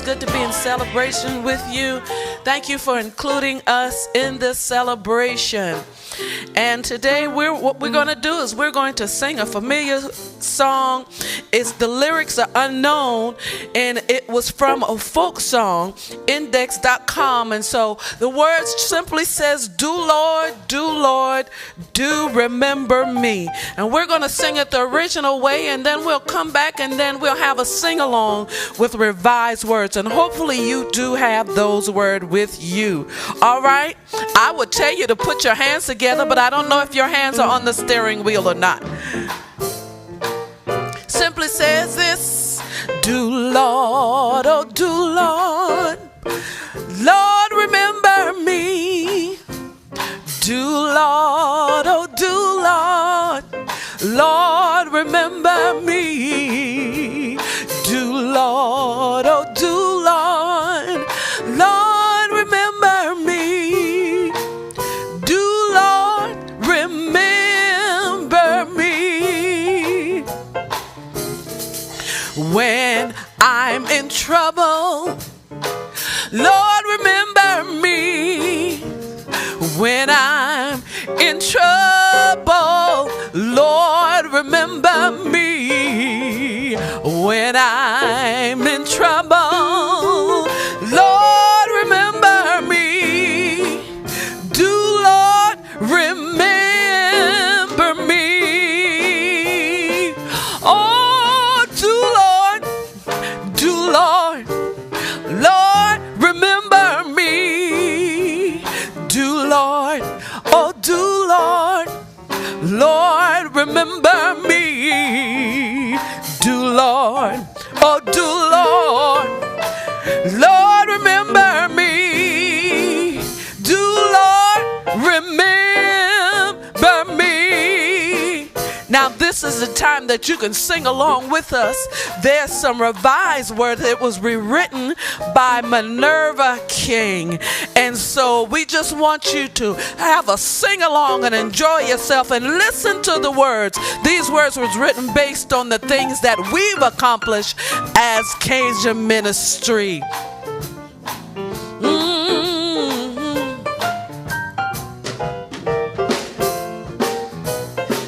good to be in celebration with you. Thank you for including us in this celebration. And today what we're going to do is we're going to sing a familiar song. The lyrics are unknown, and it was from a folk song, index.com. And so the words simply says, do Lord, do remember me. And we're going to sing it the original way, and then we'll come back and then we'll have a sing-along with revised words. And hopefully you do have those words with you. All right? I would tell you to put your hands together, but I don't know if your hands are on the steering wheel or not. Simply says this: do Lord, oh do Lord, Lord remember me. Do Lord, oh do Lord, Lord remember me. Do Lord, oh do Lord, Lord remember me. Do Lord remember me. When I'm in trouble, Lord remember me. When I'm in trouble, Lord remember me. When I'm in trouble, Lord remember me. Do Lord remember me. Oh, do Lord, Lord remember me. Do Lord, oh do Lord, Lord remember me. Do Lord, oh do Lord, Lord remember me. Do Lord remember me. Now this is the time that you can sing along with us. There's some revised words. It was rewritten by Minerva King. And so we just want you to have a sing along and enjoy yourself and listen to the words. These words was written based on the things that we've accomplished as Cajun ministry.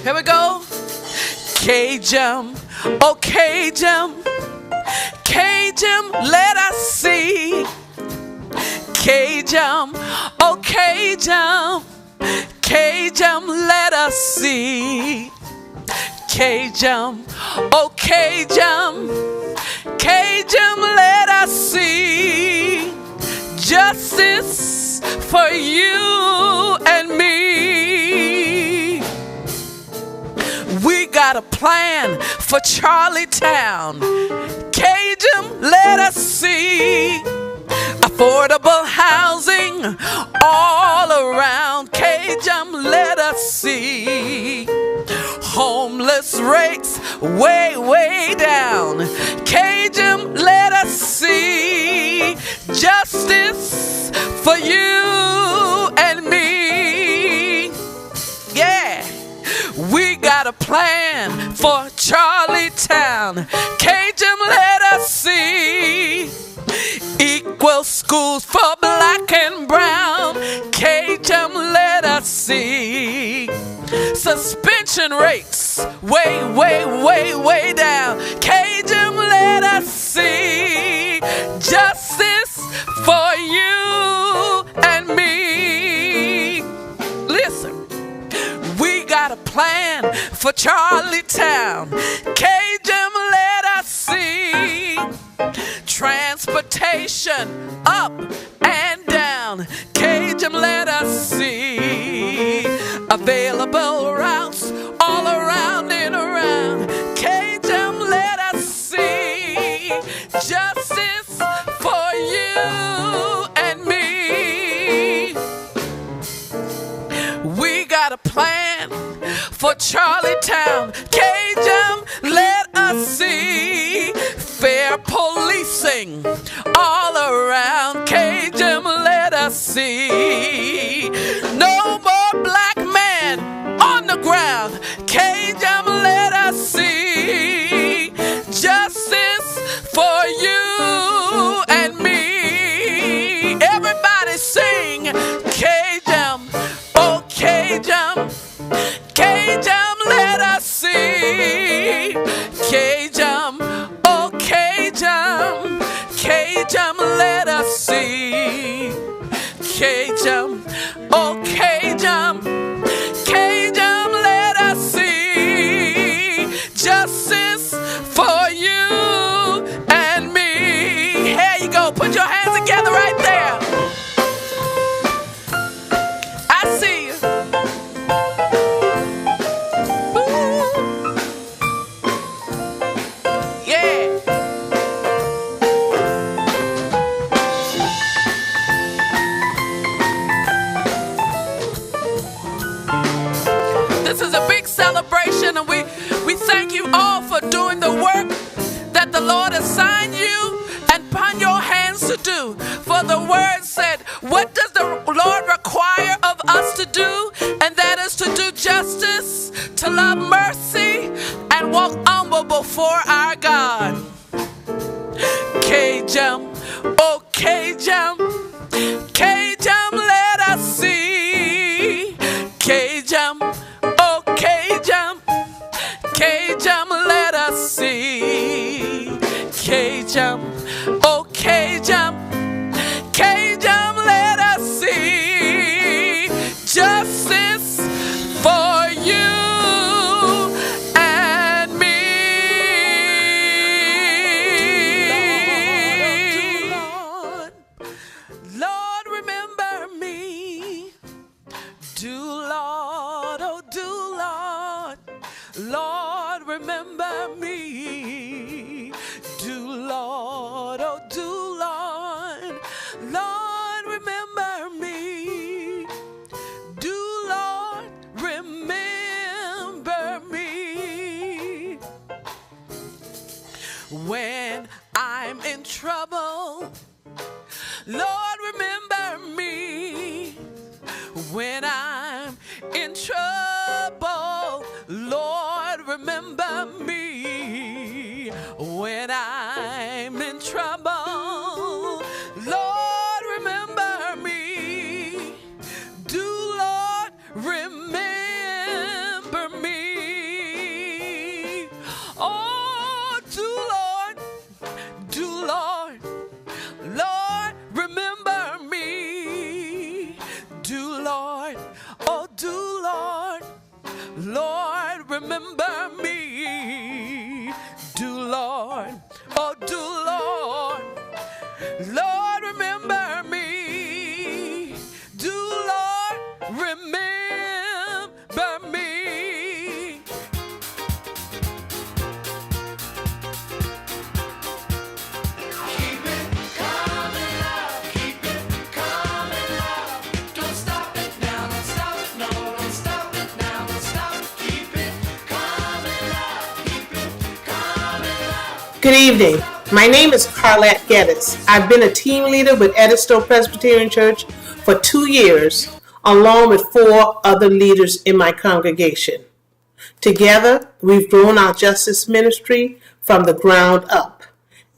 Here we go. Cajun, oh Cajun, Cajun, let us see. Cajun, oh Cajun, Cajun, let us see. Cajun, oh Cajun, Cajun, let us see. Justice for you and me. We got a plan for Charlottetown. Cajun, let us see. Affordable housing all around. Cajun, let us see. Homeless rates way, way down. Cajun, let us see. Justice for you and me. Yeah. We got a plan for Charlottetown. Cajun, let us see. Equal schools for black and brown. Cajun, let us see. Suspension rates way, way, way, way down. Cajun, let us see. Justice for you and me. Listen. We got a plan for Charlottetown. Cajun, let us see. Transportation up and down. Cajun, let us see. Available routes all around and around. Cajun, let us see. Justice for you and me. We got a plan for Charlottetown. Cajun, let us see. Fair policing all around. Cajun, let us see. No more black man on the ground. Cajun, let us see. Justice for you and Cajun, let us see. Cajun, oh Cajun, Cajun, let us see justice for you and me. Here you go, put your hands together right there. I see you. Ooh. Yeah. This is a big celebration, and we thank you all for doing the work that the Lord assigned you and put your hands to do. For the word said, what does the Lord require of us to do? And that is to do justice, to love mercy, and walk humble before our God. Cajun, oh Cajun, Cajun, let us see. Cajun, oh Cajun, Cajun, let us see. Cajun, oh Cajun, Cajun, let us see justice for you and me. Lord, Lord, remember me. Do Lord, oh do Lord, Lord, remember me. Do Lord, oh do Lord, Lord, remember me. Do Lord, remember me. When I'm in trouble, Lord, remember me. When I'm in trouble, Lord, remember me. When I'm in trouble, Lord, remember me. Do Lord, remember me. Oh, do Lord, Lord, remember me. Do Lord, oh do Lord, Lord, remember me. Do Lord, oh do Lord, Lord, remember me. Do Lord, remember me. Keep it coming up, keep it coming up. Don't stop it now, don't stop it, no, don't stop it now, don't stop it. Keep it coming up, keep it coming up. Good evening. My name is Carlette Geddes. I've been a team leader with Edisto Presbyterian Church for 2 years, along with 4 other leaders in my congregation. Together, we've grown our justice ministry from the ground up,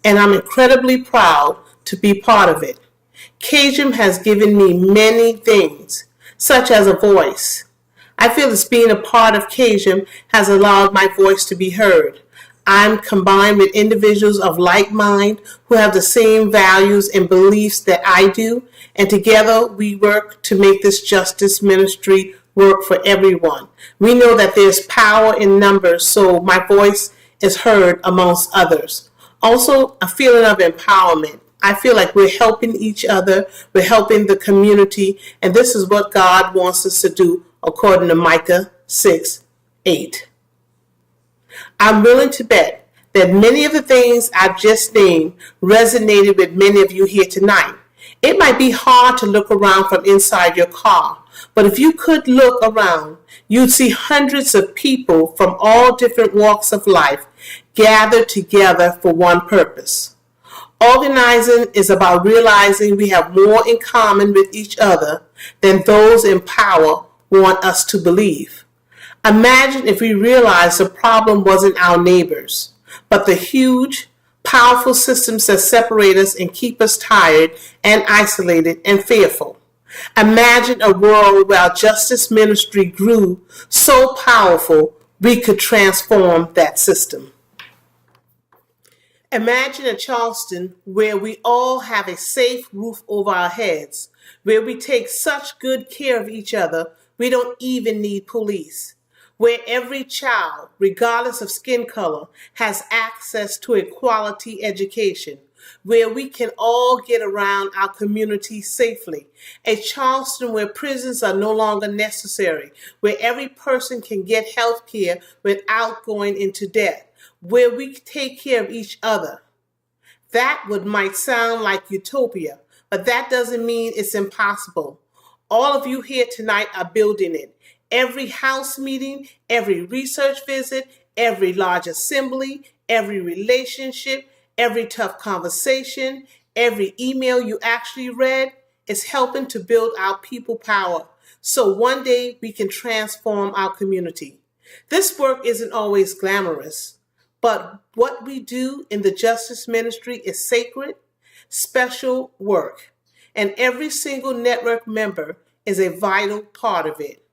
and I'm incredibly proud to be part of it. Cajun has given me many things, such as a voice. I feel as being a part of Cajun has allowed my voice to be heard. I'm combined with individuals of like mind who have the same values and beliefs that I do, and together we work to make this justice ministry work for everyone. We know that there's power in numbers, so my voice is heard amongst others. Also, a feeling of empowerment. I feel like we're helping each other, we're helping the community, and this is what God wants us to do according to Micah 6:8. I'm willing to bet that many of the things I've just named resonated with many of you here tonight. It might be hard to look around from inside your car, but if you could look around, you'd see hundreds of people from all different walks of life gathered together for one purpose. Organizing is about realizing we have more in common with each other than those in power want us to believe. Imagine if we realized the problem wasn't our neighbors, but the huge, powerful systems that separate us and keep us tired and isolated and fearful. Imagine a world where our justice ministry grew so powerful we could transform that system. Imagine a Charleston where we all have a safe roof over our heads, where we take such good care of each other we don't even need police, where every child, regardless of skin color, has access to a quality education, where we can all get around our community safely, a Charleston where prisons are no longer necessary, where every person can get health care without going into debt, where we take care of each other. That would might sound like utopia, but that doesn't mean it's impossible. All of you here tonight are building it. Every house meeting, every research visit, every large assembly, every relationship, every tough conversation, every email you actually read is helping to build our people power so one day we can transform our community. This work isn't always glamorous, but what we do in the justice ministry is sacred, special work, and every single network member is a vital part of it.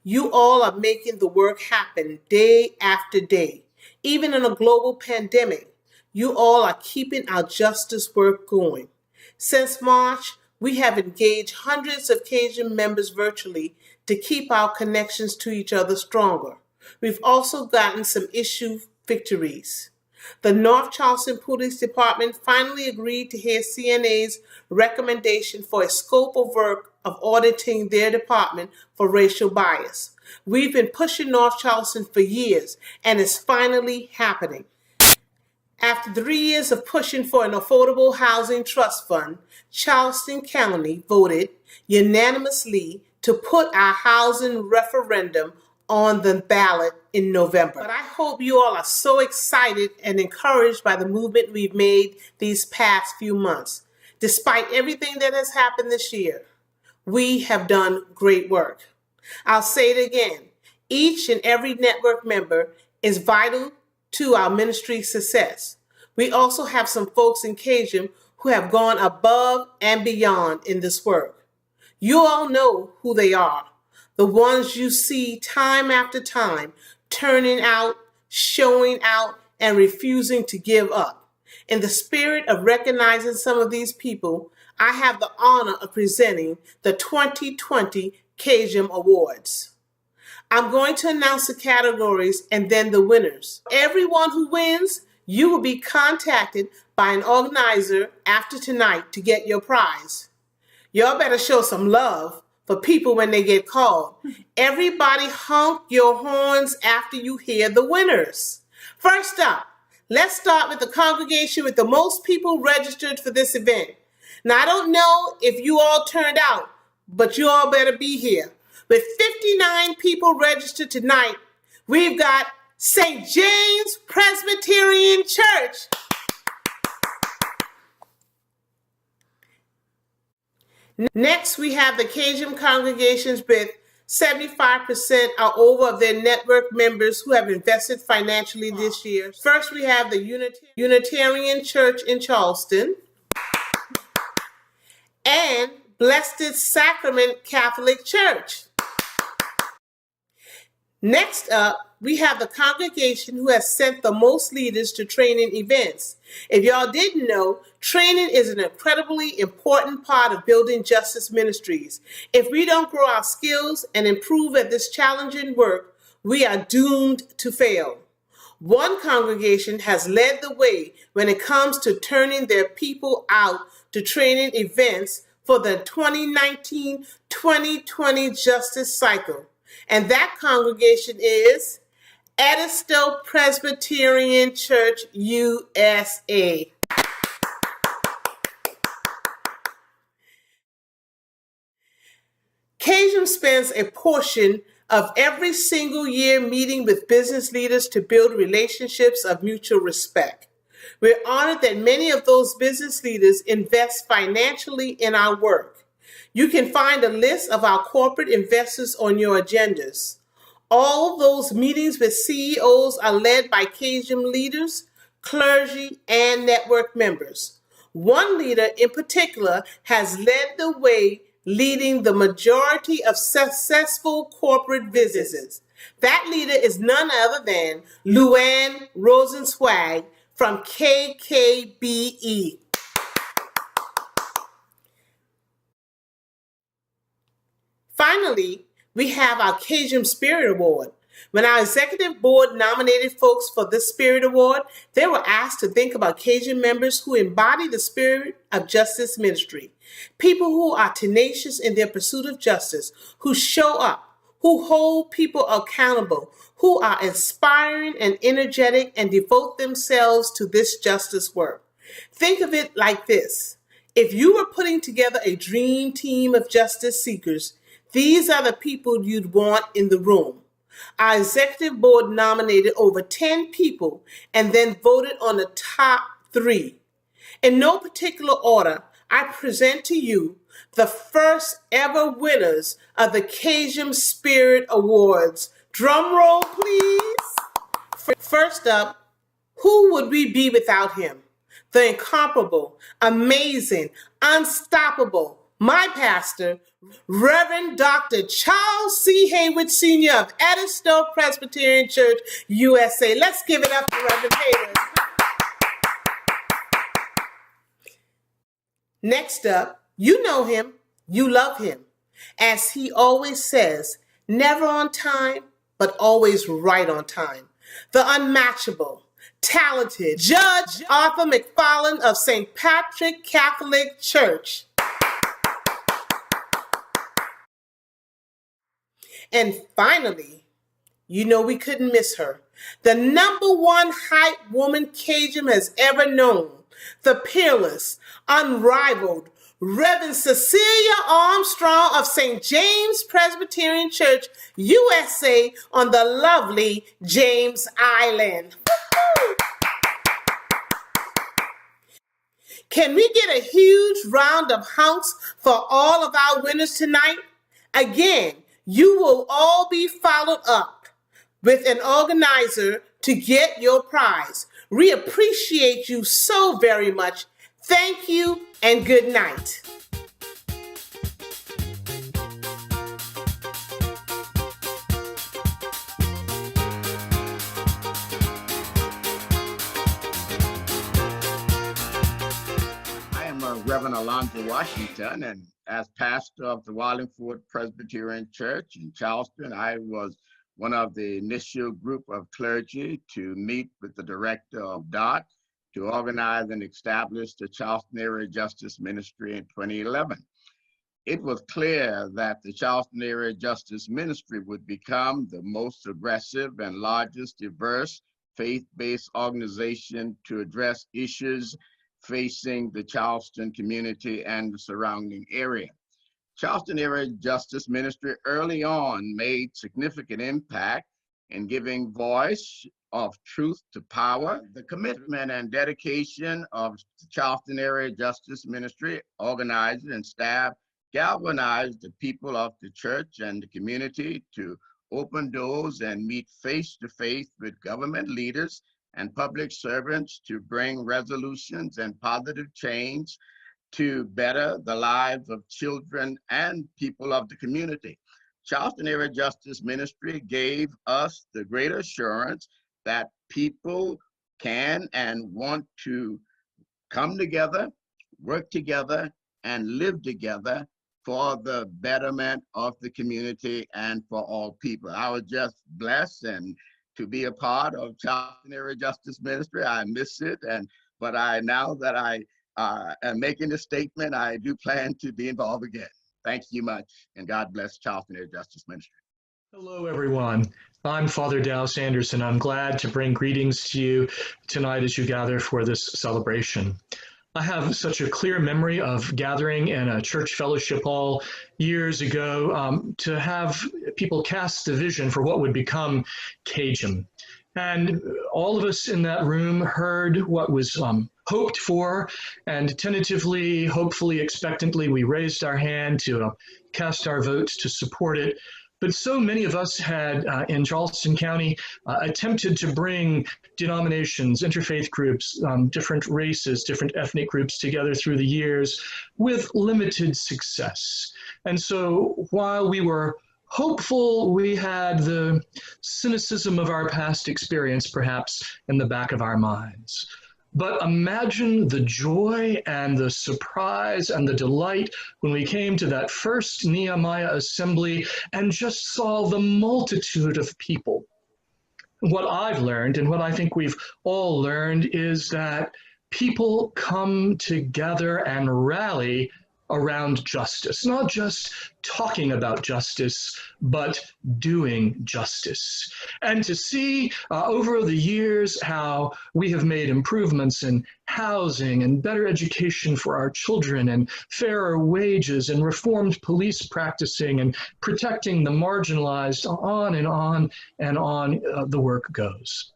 You all are making the work happen day after day. Even in a global pandemic, you all are keeping our justice work going. Since March, we have engaged hundreds of Cajun members virtually to keep our connections to each other stronger. We've also gotten some issue victories. The North Charleston Police Department finally agreed to hear CNA's recommendation for a scope of work of auditing their department for racial bias. We've been pushing North Charleston for years, and it's finally happening. After 3 years of pushing for an affordable housing trust fund, Charleston County voted unanimously to put our housing referendum on the ballot in November. But I hope you all are so excited and encouraged by the movement we've made these past few months. Despite everything that has happened this year, we have done great work. I'll say it again. Each and every network member is vital to our ministry's success. We also have some folks in Cajun who have gone above and beyond in this work. You all know who they are. The ones you see time after time, turning out, showing out, and refusing to give up. In the spirit of recognizing some of these people, I have the honor of presenting the 2020 Cajun Awards. I'm going to announce the categories and then the winners. Everyone who wins, you will be contacted by an organizer after tonight to get your prize. Y'all better show some love for people when they get called. Everybody honk your horns after you hear the winners. First up, let's start with the congregation with the most people registered for this event. Now, I don't know if you all turned out, but you all better be here. With 59 people registered tonight, we've got St. James Presbyterian Church. Next, we have the Cajun congregations with 75% or over of their network members who have invested financially this year. First, we have the Unitarian Church in Charleston and Blessed Sacrament Catholic Church. Next up, we have the congregation who has sent the most leaders to training events. If y'all didn't know, training is an incredibly important part of building justice ministries. If we don't grow our skills and improve at this challenging work, we are doomed to fail. One congregation has led the way when it comes to turning their people out to training events for the 2019-2020 justice cycle. And that congregation is Edisto Presbyterian Church, USA. Cajun spends a portion of every single year meeting with business leaders to build relationships of mutual respect. We're honored that many of those business leaders invest financially in our work. You can find a list of our corporate investors on your agendas. All those meetings with CEOs are led by Cajun leaders, clergy, and network members. One leader in particular has led the way, leading the majority of successful corporate visits. That leader is none other than Luann Rosenzweig from KKBE. Finally, we have our Cajun Spirit Award. When our executive board nominated folks for this Spirit Award, they were asked to think about Cajun members who embody the spirit of justice ministry. People who are tenacious in their pursuit of justice, who show up, who hold people accountable, who are inspiring and energetic and devote themselves to this justice work. Think of it like this. If you were putting together a dream team of justice seekers, these are the people you'd want in the room. Our executive board nominated over 10 people and then voted on the top 3. In no particular order, I present to you the first ever winners of the Cajun Spirit Awards. Drum roll, please. First up, who would we be without him? The incomparable, amazing, unstoppable, my pastor, Reverend Dr. Charles C. Hayward Sr. of Edisto Presbyterian Church, USA. Let's give it up to Reverend Hayward. Next up, you know him, you love him. As he always says, never on time, but always right on time. The unmatchable, talented Judge Arthur McFarland of St. Patrick Catholic Church. And finally, you know we couldn't miss her. The #1 hype woman Cajun has ever known. The peerless, unrivaled, Reverend Cecilia Armstrong of St. James Presbyterian Church, USA on the lovely James Island. Woo-hoo! Can we get a huge round of hunks for all of our winners tonight? Again, you will all be followed up with an organizer to get your prize. We appreciate you so very much. Thank you and good night. I am Reverend Alonzo Washington, and as pastor of the Wallingford Presbyterian Church in Charleston, I was one of the initial group of clergy to meet with the director of DOT to organize and establish the Charleston Area Justice Ministry in 2011. It was clear that the Charleston Area Justice Ministry would become the most aggressive and largest diverse faith-based organization to address issues facing the Charleston community and the surrounding area. Charleston Area Justice Ministry early on made significant impact in giving voice of truth to power. The commitment and dedication of the Charleston Area Justice Ministry organizers and staff galvanized the people of the church and the community to open doors and meet face to face with government leaders and public servants to bring resolutions and positive change to better the lives of children and people of the community. Charleston Area Justice Ministry gave us the great assurance that people can and want to come together, work together, and live together for the betterment of the community and for all people. I was just blessed and to be a part of Charleston Area Justice Ministry. I miss it, but now that I am making this statement, I do plan to be involved again. Thank you much, and God bless Charleston Area Justice Ministry. Hello, everyone. I'm Father Dallas Anderson. I'm glad to bring greetings to you tonight as you gather for this celebration. I have such a clear memory of gathering in a church fellowship hall years ago to have people cast the vision for what would become Cajun. And all of us in that room heard what was hoped for, and tentatively, hopefully, expectantly, we raised our hand to cast our votes to support it. But so many of us had, in Charleston County, attempted to bring denominations, interfaith groups, different races, different ethnic groups together through the years with limited success. And so while we were hopeful, we had the cynicism of our past experience perhaps in the back of our minds. But imagine the joy and the surprise and the delight when we came to that first Nehemiah assembly and just saw the multitude of people. What I've learned, and what I think we've all learned, is that people come together and rally around justice, not just talking about justice, but doing justice. And to see over the years how we have made improvements in housing and better education for our children and fairer wages and reformed police practicing and protecting the marginalized, on and on and on the work goes.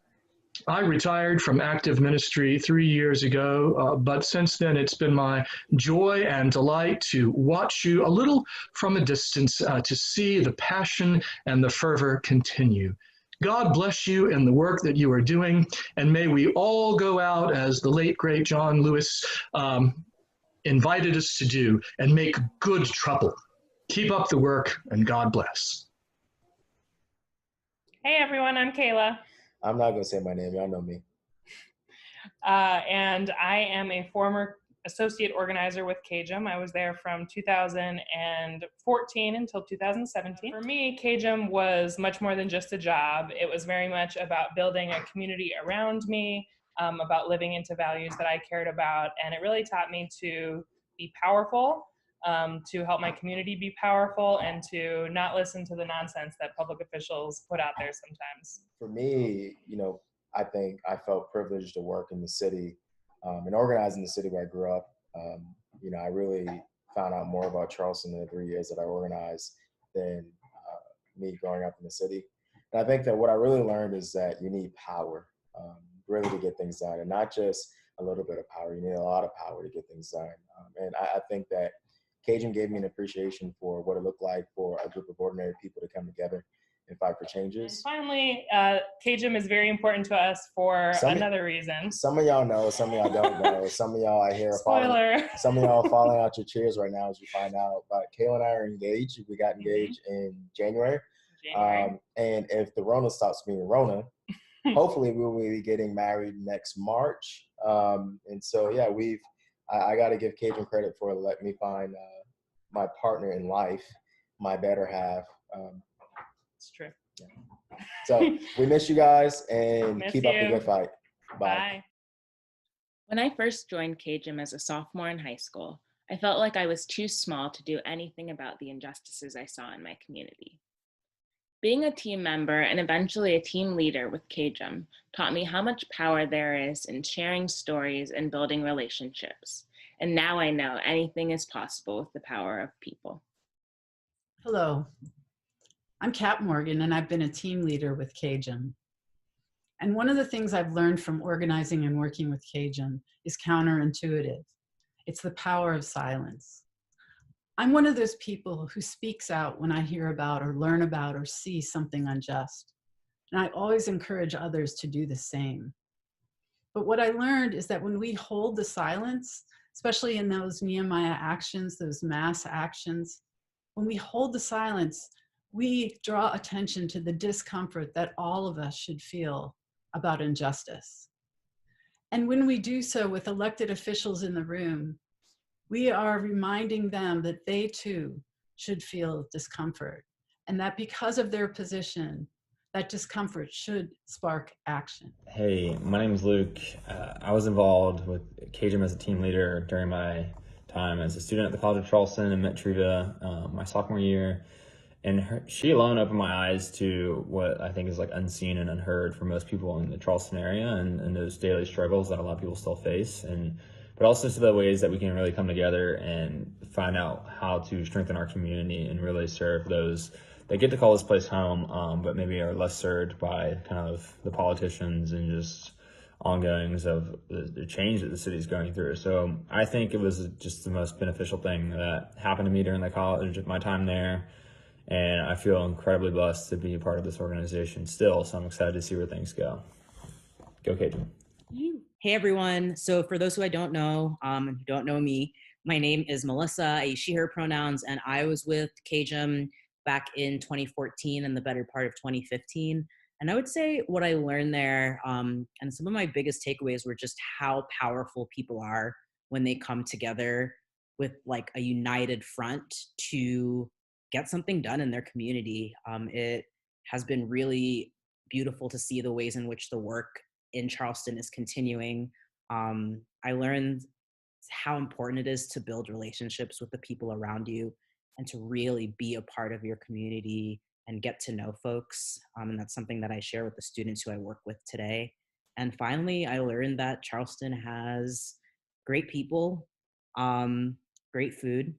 I retired from active ministry 3 years ago, but since then it's been my joy and delight to watch you a little from a distance to see the passion and the fervor continue. God bless you in the work that you are doing, and may we all go out, as the late, great John Lewis invited us to do, and make good trouble. Keep up the work, and God bless. Hey everyone, I'm Kayla. I'm not going to say my name. Y'all know me. And I am a former associate organizer with KJM. I was there from 2014 until 2017. For me, KJM was much more than just a job. It was very much about building a community around me, about living into values that I cared about. And it really taught me to be powerful, to help my community be powerful, and to not listen to the nonsense that public officials put out there sometimes. For me, I think I felt privileged to work in the city and organize in the city where I grew up. I really found out more about Charleston in the 3 years that I organized than me growing up in the city. And I think that what I really learned is that you need power really to get things done, and not just a little bit of power. You need a lot of power to get things done. And I think that KJM gave me an appreciation for what it looked like for a group of ordinary people to come together and fight for changes. And finally, KJM is very important to us for another reason. Some of y'all know, some of y'all don't know. Some of y'all I hear some of y'all falling out your chairs right now as you find out. But Kayla and I are engaged. We got engaged in January. And if the Rona stops being Rona, hopefully we will be getting married next March. And so, yeah, I got to give KJM credit for letting me find my partner in life, my better half. It's true. Yeah. So we miss you guys, and keep up the good fight. Bye. When I first joined KJM as a sophomore in high school, I felt like I was too small to do anything about the injustices I saw in my community. Being a team member and eventually a team leader with KJM taught me how much power there is in sharing stories and building relationships. And now I know anything is possible with the power of people. Hello, I'm Kat Morgan, and I've been a team leader with KJM. And one of the things I've learned from organizing and working with KJM is counterintuitive. It's the power of silence. I'm one of those people who speaks out when I hear about or learn about or see something unjust. And I always encourage others to do the same. But what I learned is that when we hold the silence, especially in those Nehemiah actions, those mass actions, when we hold the silence, we draw attention to the discomfort that all of us should feel about injustice. And when we do so with elected officials in the room, we are reminding them that they too should feel discomfort, and that because of their position, that discomfort should spark action. Hey, my name is Luke. I was involved with KJM as a team leader during my time as a student at the College of Charleston and met Triva my sophomore year. And she alone opened my eyes to what I think is like unseen and unheard for most people in the Charleston area, and those daily struggles that a lot of people still face. But also to the ways that we can really come together and find out how to strengthen our community and really serve those that get to call this place home, but maybe are less served by kind of the politicians and just ongoings of the change that the city is going through. So I think it was just the most beneficial thing that happened to me during the college, my time there. And I feel incredibly blessed to be a part of this organization still. So I'm excited to see where things go. Go KJM. Hey everyone. So for those who I don't know, who don't know me, my name is Melissa. I use she, her pronouns, and I was with KJM back in 2014 and the better part of 2015. And I would say what I learned there, and some of my biggest takeaways were just how powerful people are when they come together with like a united front to get something done in their community. It has been really beautiful to see the ways in which the work in Charleston is continuing. I learned how important it is to build relationships with the people around you and to really be a part of your community and get to know folks. And that's something that I share with the students who I work with today. And finally, I learned that Charleston has great people, great food,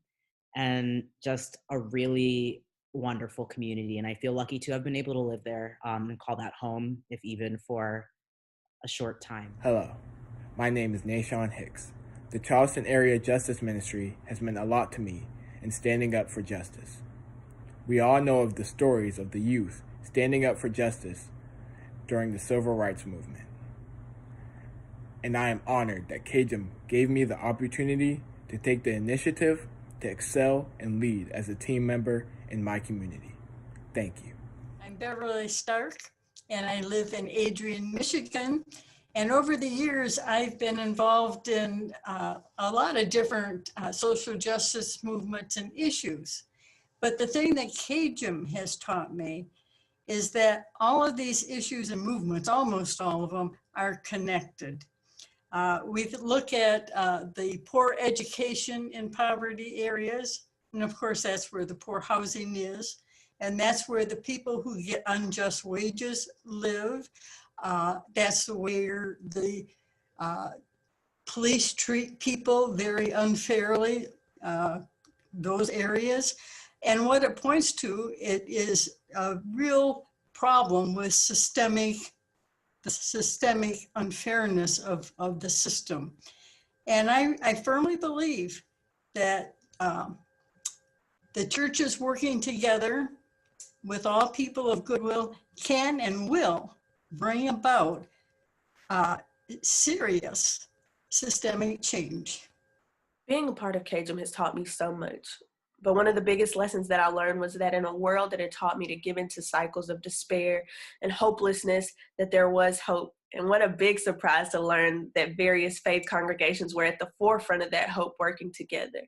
and just a really wonderful community. And I feel lucky to have been able to live there and call that home, if even for a short time. Hello, my name is Nashawn Hicks. The Charleston Area Justice Ministry has meant a lot to me in standing up for justice. We all know of the stories of the youth standing up for justice during the Civil Rights Movement. And I am honored that KJM gave me the opportunity to take the initiative to excel and lead as a team member in my community. Thank you. I'm Beverly Stark, and I live in Adrian, Michigan. And over the years, I've been involved in a lot of different social justice movements and issues. But the thing that KJM has taught me is that all of these issues and movements, almost all of them, are connected. We look at the poor education in poverty areas, and of course that's where the poor housing is, and that's where the people who get unjust wages live. That's where the police treat people very unfairly, those areas. And what it points to, it is a real problem with the systemic unfairness of the system. And I firmly believe that the churches working together with all people of goodwill can and will bring about serious systemic change. Being a part of KJM has taught me so much. But one of the biggest lessons that I learned was that in a world that had taught me to give into cycles of despair and hopelessness, that there was hope. And what a big surprise to learn that various faith congregations were at the forefront of that hope working together.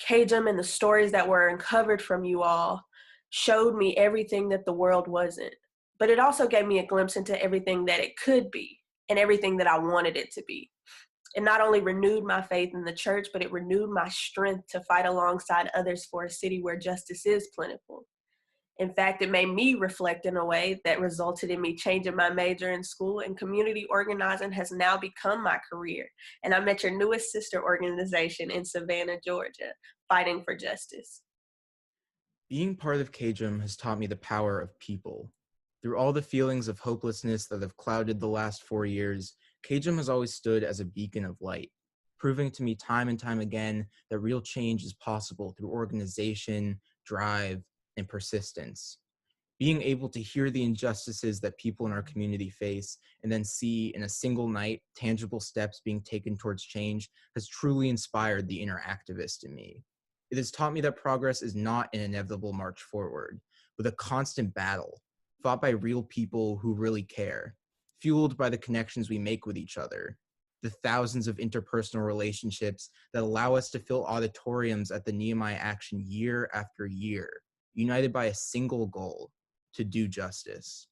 KJM and the stories that were uncovered from you all showed me everything that the world wasn't. But it also gave me a glimpse into everything that it could be and everything that I wanted it to be. It not only renewed my faith in the church, but it renewed my strength to fight alongside others for a city where justice is plentiful. In fact, it made me reflect in a way that resulted in me changing my major in school, and community organizing has now become my career. And I'm at your newest sister organization in Savannah, Georgia, fighting for justice. Being part of KJM has taught me the power of people. Through all the feelings of hopelessness that have clouded the last 4 years, KJM has always stood as a beacon of light, proving to me time and time again that real change is possible through organization, drive, and persistence. Being able to hear the injustices that people in our community face and then see in a single night tangible steps being taken towards change has truly inspired the inner activist in me. It has taught me that progress is not an inevitable march forward, but a constant battle, fought by real people who really care, fueled by the connections we make with each other, the thousands of interpersonal relationships that allow us to fill auditoriums at the Nehemiah Action year after year, united by a single goal, to do justice.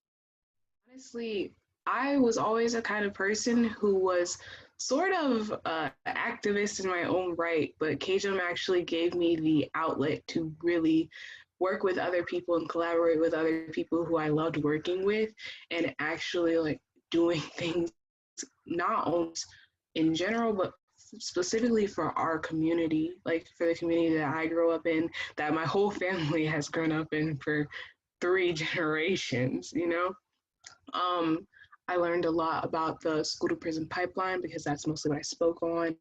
Honestly, I was always a kind of person who was sort of an activist in my own right, but KJM actually gave me the outlet to really work with other people and collaborate with other people who I loved working with, and actually like doing things not only in general, but specifically for our community, like for the community that I grew up in, that my whole family has grown up in for 3 generations, you know? I learned a lot about the school to prison pipeline because that's mostly what I spoke on.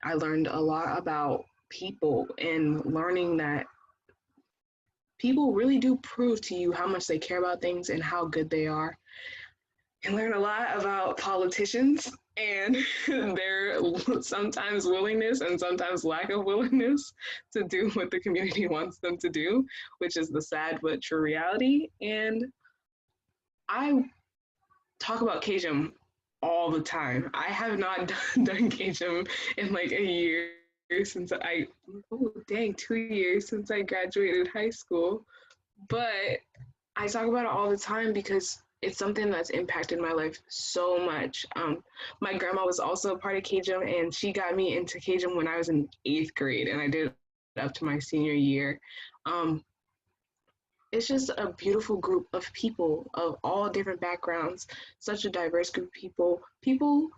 I learned a lot about people and learning that people really do prove to you how much they care about things and how good they are. And learn a lot about politicians and their sometimes willingness and sometimes lack of willingness to do what the community wants them to do, which is the sad but true reality. And I talk about KJM all the time. I have not done KJM in like a year since oh dang, 2 years since I graduated high school. But I talk about it all the time because it's something that's impacted my life so much. My grandma was also a part of KJM, and she got me into KJM when I was in 8th grade, and I did it up to my senior year. Um, it's just a beautiful group of people of all different backgrounds, such a diverse group of people. People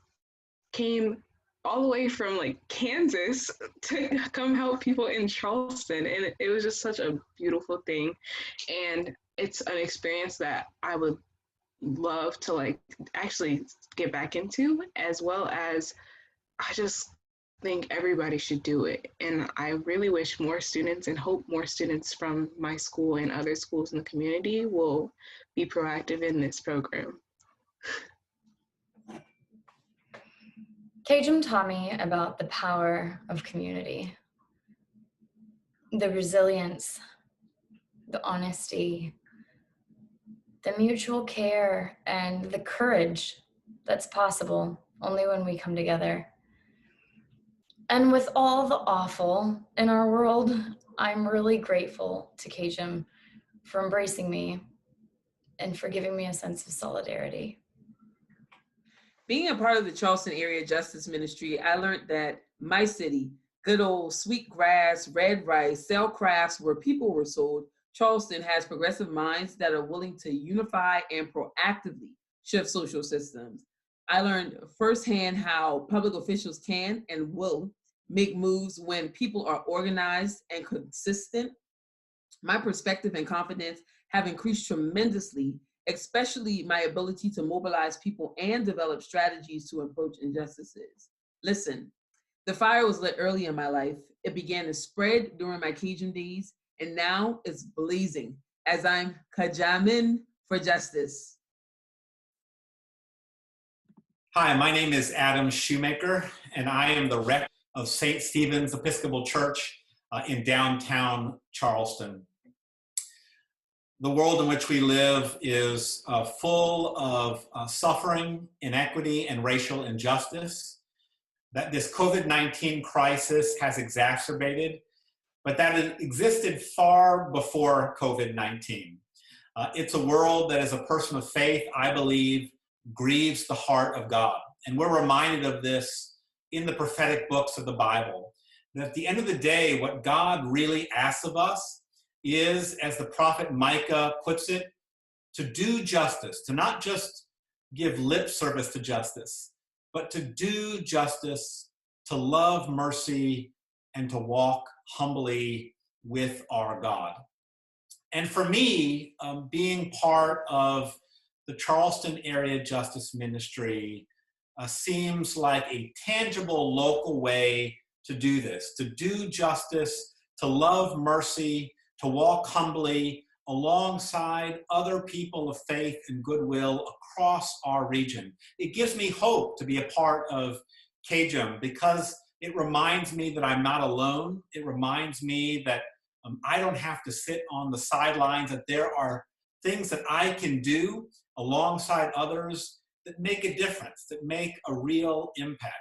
came all the way from like Kansas to come help people in Charleston, and it was just such a beautiful thing. And it's an experience that I would love to like actually get back into, as well as I just think everybody should do it. And I really wish more students and hope more students from my school and other schools in the community will be proactive in this program. KJM taught me about the power of community, the resilience, the honesty, the mutual care, and the courage that's possible only when we come together. And with all the awful in our world, I'm really grateful to KJM for embracing me and for giving me a sense of solidarity. Being a part of the Charleston Area Justice Ministry, I learned that my city, good old sweet grass, red rice, sell crafts where people were sold, Charleston has progressive minds that are willing to unify and proactively shift social systems. I learned firsthand how public officials can and will make moves when people are organized and consistent. My perspective and confidence have increased tremendously, especially my ability to mobilize people and develop strategies to approach injustices. Listen, the fire was lit early in my life. It began to spread during my KJM days, and now it's blazing as I'm kajamin for justice. Hi, my name is Adam Shoemaker, and I am the rector of St. Stephen's Episcopal Church in downtown Charleston. The world in which we live is full of suffering, inequity, and racial injustice that this COVID-19 crisis has exacerbated, but that it existed far before COVID-19. It's a world that, as a person of faith, I believe, grieves the heart of God. And we're reminded of this in the prophetic books of the Bible, that at the end of the day, what God really asks of us is, as the prophet Micah puts it, to do justice, to not just give lip service to justice, but to do justice, to love mercy, and to walk humbly with our God. And for me, being part of the Charleston Area Justice Ministry seems like a tangible local way to do this, to do justice, to love mercy, to walk humbly alongside other people of faith and goodwill across our region. It gives me hope to be a part of KJM because it reminds me that I'm not alone. It reminds me that I don't have to sit on the sidelines, that there are things that I can do alongside others that make a difference, that make a real impact.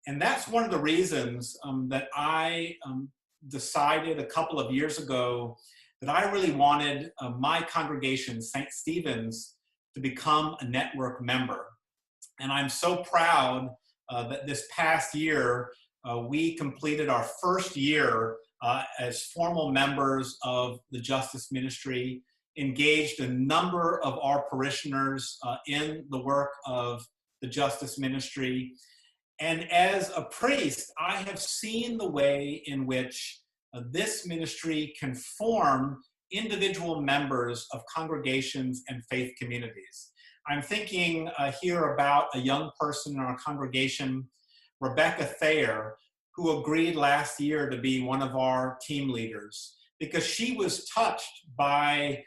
And that's one of the reasons that I decided a couple of years ago that I really wanted my congregation, St. Stephen's, to become a network member. And I'm so proud that this past year, we completed our first year as formal members of the Justice Ministry, engaged a number of our parishioners in the work of the Justice Ministry. And as a priest, I have seen the way in which this ministry can form individual members of congregations and faith communities. I'm thinking here about a young person in our congregation, Rebecca Thayer, who agreed last year to be one of our team leaders because she was touched by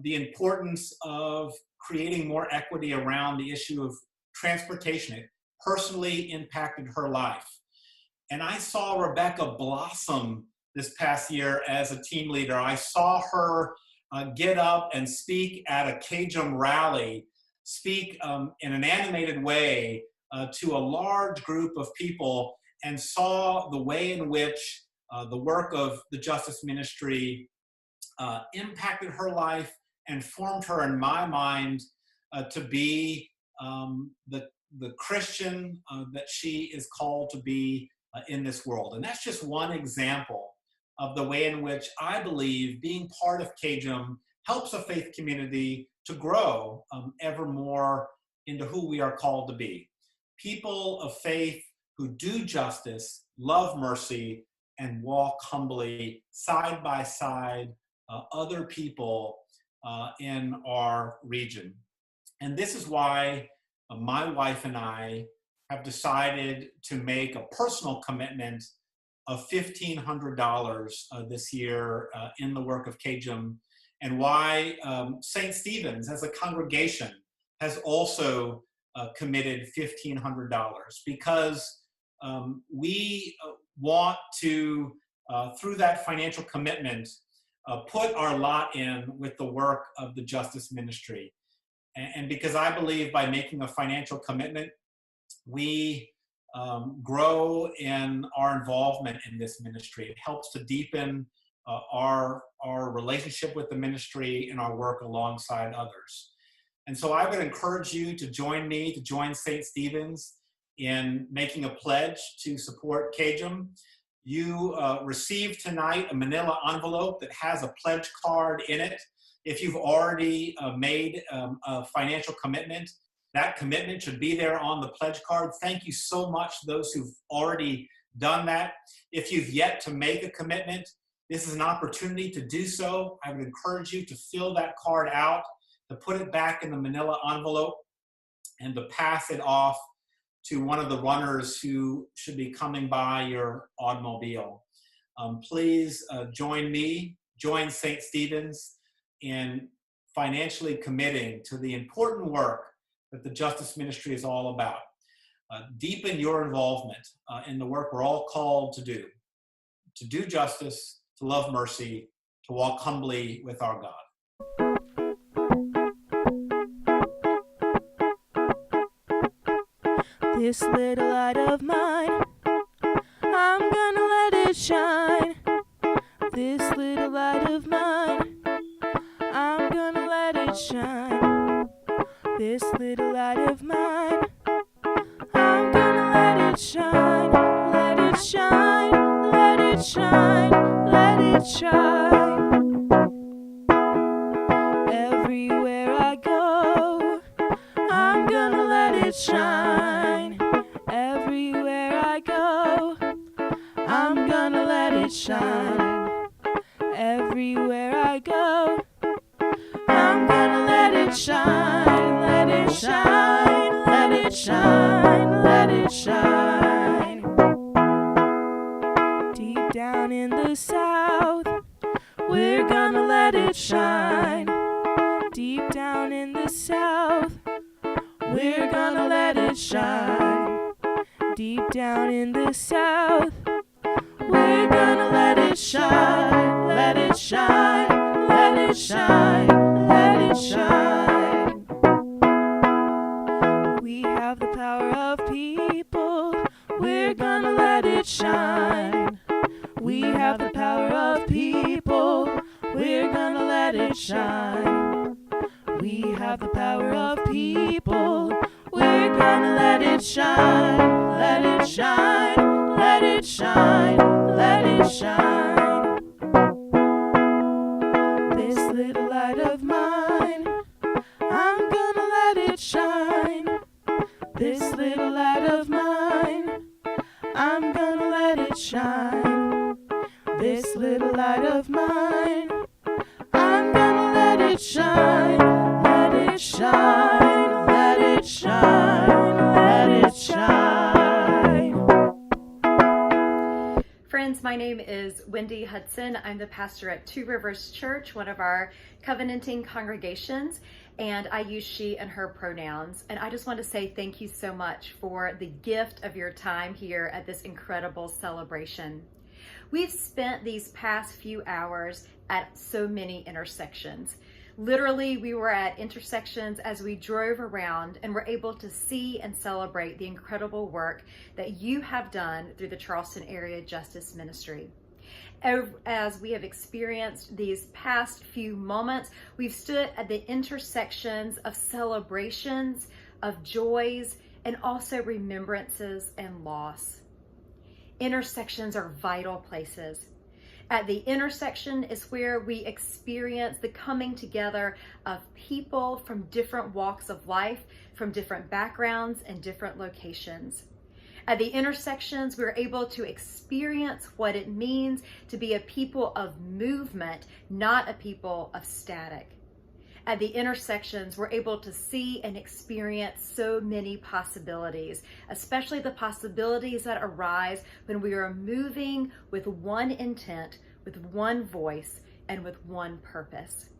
the importance of creating more equity around the issue of transportation. It personally impacted her life. And I saw Rebecca blossom this past year as a team leader. I saw her get up and speak at a CAJM rally, speak in an animated way to a large group of people, and saw the way in which the work of the Justice Ministry impacted her life and formed her, in my mind, to be the Christian that she is called to be in this world. And that's just one example of the way in which I believe being part of CAJM helps a faith community to grow ever more into who we are called to be. People of faith who do justice, love mercy, and walk humbly side by side other people in our region. And this is why my wife and I have decided to make a personal commitment of $1,500 this year in the work of CAJM, and why St. Stephen's as a congregation has also committed $1,500, because we want to, through that financial commitment, put our lot in with the work of the Justice Ministry. And because I believe by making a financial commitment, we grow in our involvement in this ministry. It helps to deepen our relationship with the ministry and our work alongside others. And so I would encourage you to join me, to join St. Stephen's in making a pledge to support CAJM. You received tonight a manila envelope that has a pledge card in it. If you've already made a financial commitment, that commitment should be there on the pledge card. Thank you so much to those who've already done that. If you've yet to make a commitment, this is an opportunity to do so. I would encourage you to fill that card out, to put it back in the manila envelope, and to pass it off to one of the runners who should be coming by your automobile. Please join me, join St. Stephen's in financially committing to the important work that the Justice Ministry is all about. Deepen your involvement in the work we're all called to do justice, to love mercy, to walk humbly with our God. This little light of mine, I'm gonna let it shine. This little light of mine, I'm gonna let it shine. This little light of mine, I'm gonna let it shine. Let it shine, let it shine, let it shine. Everywhere I go, I'm gonna let it shine. Everywhere I go, I'm gonna let it shine. Everywhere I go, I'm gonna let it shine. Let it shine, let it shine, let it shine. Deep down in the South, we're gonna let it shine. Deep down in the South, we're gonna let it shine. Deep down in the South, we're gonna let it shine. Let it shine, let it shine, let it shine. We have the power of people, we're gonna let it shine. We have the power of people, we're gonna let it shine. We have the power of people, we're gonna let it shine. Let it shine, let it shine, let it shine. This little light of mine, I'm gonna let it shine. This little light of mine, I'm gonna let it shine. This little light of mine, I'm gonna let it shine. Let it shine, let it shine, let it shine. Friends, my name is Wendy Hudson. I'm the pastor at Two Rivers Church, one of our covenanting congregations, and I use she and her pronouns. And I just want to say thank you so much for the gift of your time here at this incredible celebration. We've spent these past few hours at so many intersections. Literally, we were at intersections as we drove around and were able to see and celebrate the incredible work that you have done through the Charleston Area Justice Ministry. As we have experienced these past few moments, we've stood at the intersections of celebrations, of joys, and also remembrances and loss. Intersections are vital places. At the intersection is where we experience the coming together of people from different walks of life, from different backgrounds and different locations. At the intersections, we're able to experience what it means to be a people of movement, not a people of static. At the intersections, we're able to see and experience so many possibilities, especially the possibilities that arise when we are moving with one intent, with one voice, and with one purpose.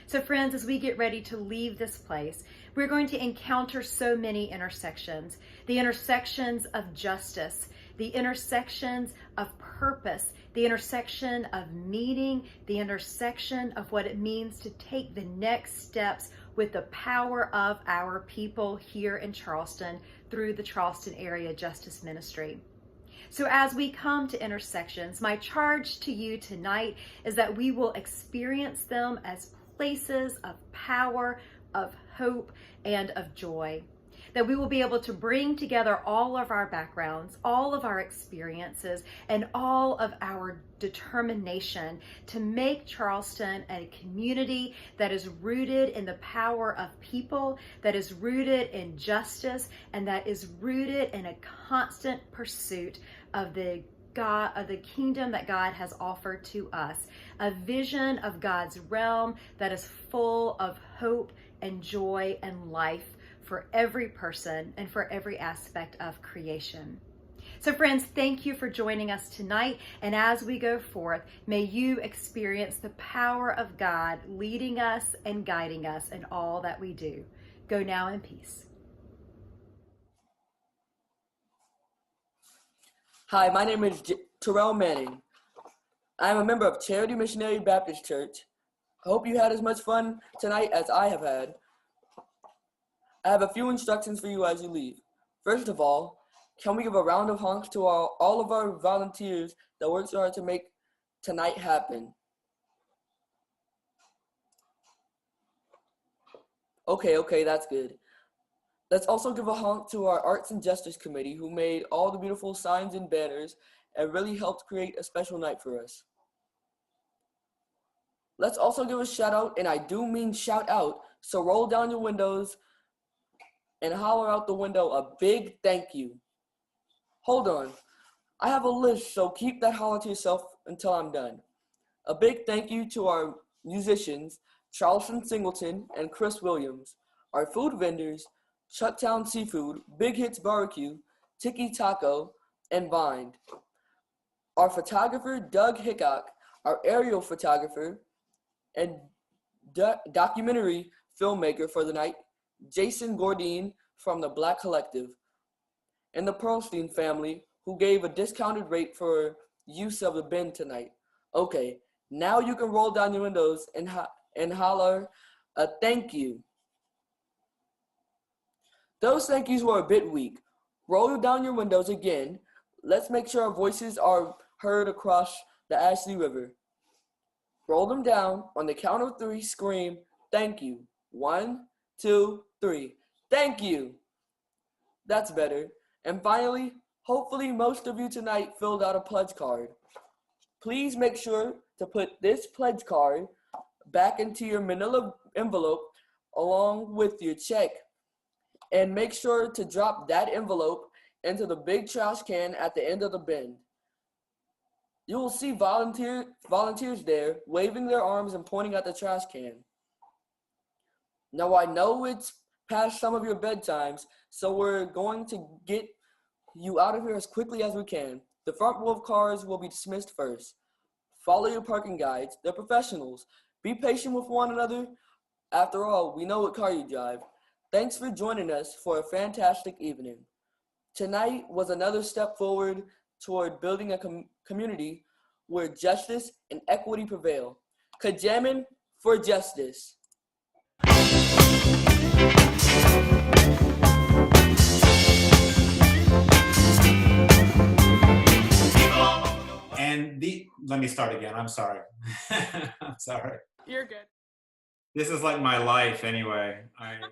So friends, as we get ready to leave this place, we're going to encounter so many intersections. The intersections of justice, the intersections of purpose, the intersection of meaning, the intersection of what it means to take the next steps with the power of our people here in Charleston through the Charleston Area Justice Ministry. So as we come to intersections, my charge to you tonight is that we will experience them as places of power, of hope, and of joy. That we will be able to bring together all of our backgrounds, all of our experiences, and all of our determination to make Charleston a community that is rooted in the power of people, that is rooted in justice, and that is rooted in a constant pursuit of the kingdom that God has offered to us, a vision of God's realm that is full of hope and joy and life for every person and for every aspect of creation. So friends, thank you for joining us tonight. And as we go forth, may you experience the power of God leading us and guiding us in all that we do. Go now in peace. Hi, my name is Terrell Manning. I am a member of Charity Missionary Baptist Church. I hope you had as much fun tonight as I have had. I have a few instructions for you as you leave. First of all, can we give a round of honks to all of our volunteers that worked so hard to make tonight happen? Okay, that's good. Let's also give a honk to our Arts and Justice Committee who made all the beautiful signs and banners and really helped create a special night for us. Let's also give a shout out, and I do mean shout out, so roll down your windows and holler out the window a big thank you. Hold on, I have a list, so keep that holler to yourself until I'm done. A big thank you to our musicians, Charleston Singleton and Chris Williams, our food vendors, Chucktown Seafood, Big Hits Barbecue, Tiki Taco, and Bind. Our photographer, Doug Hickok, our aerial photographer, and documentary filmmaker for the night, Jason Gordine from the Black Collective, and the Pearlstein family who gave a discounted rate for use of the bin tonight. Okay, now you can roll down your windows and holler a thank you. Those thank yous were a bit weak. Roll down your windows again. Let's make sure our voices are heard across the Ashley River. Roll them down. On the count of 3, scream, thank you. 1, 2, 3. Thank you. That's better. And finally, hopefully most of you tonight filled out a pledge card. Please make sure to put this pledge card back into your manila envelope along with your check. And make sure to drop that envelope into the big trash can at the end of the bin. You will see volunteers there waving their arms and pointing at the trash can. Now I know it's past some of your bedtimes, so we're going to get you out of here as quickly as we can. The front row of cars will be dismissed first. Follow your parking guides. They're professionals. Be patient with one another. After all, we know what car you drive. Thanks for joining us for a fantastic evening. Tonight was another step forward toward building a community where justice and equity prevail. Kajamin for justice. And let me start again. I'm sorry. I'm sorry. You're good. This is like my life anyway.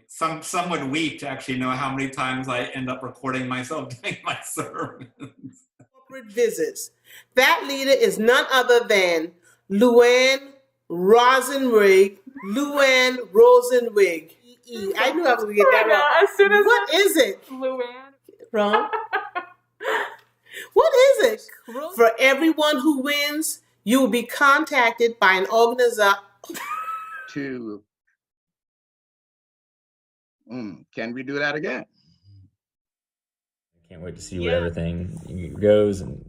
Some would weep to actually know how many times I end up recording myself doing my sermons. Corporate visits. That leader is none other than Luann Rosenwig. Luann Rosenwig. I knew I was going to get that wrong. As soon as what is it? Luann. Wrong. What is it? For everyone who wins, you will be contacted by an organizer. Can we do that again? I can't wait to see where everything goes. And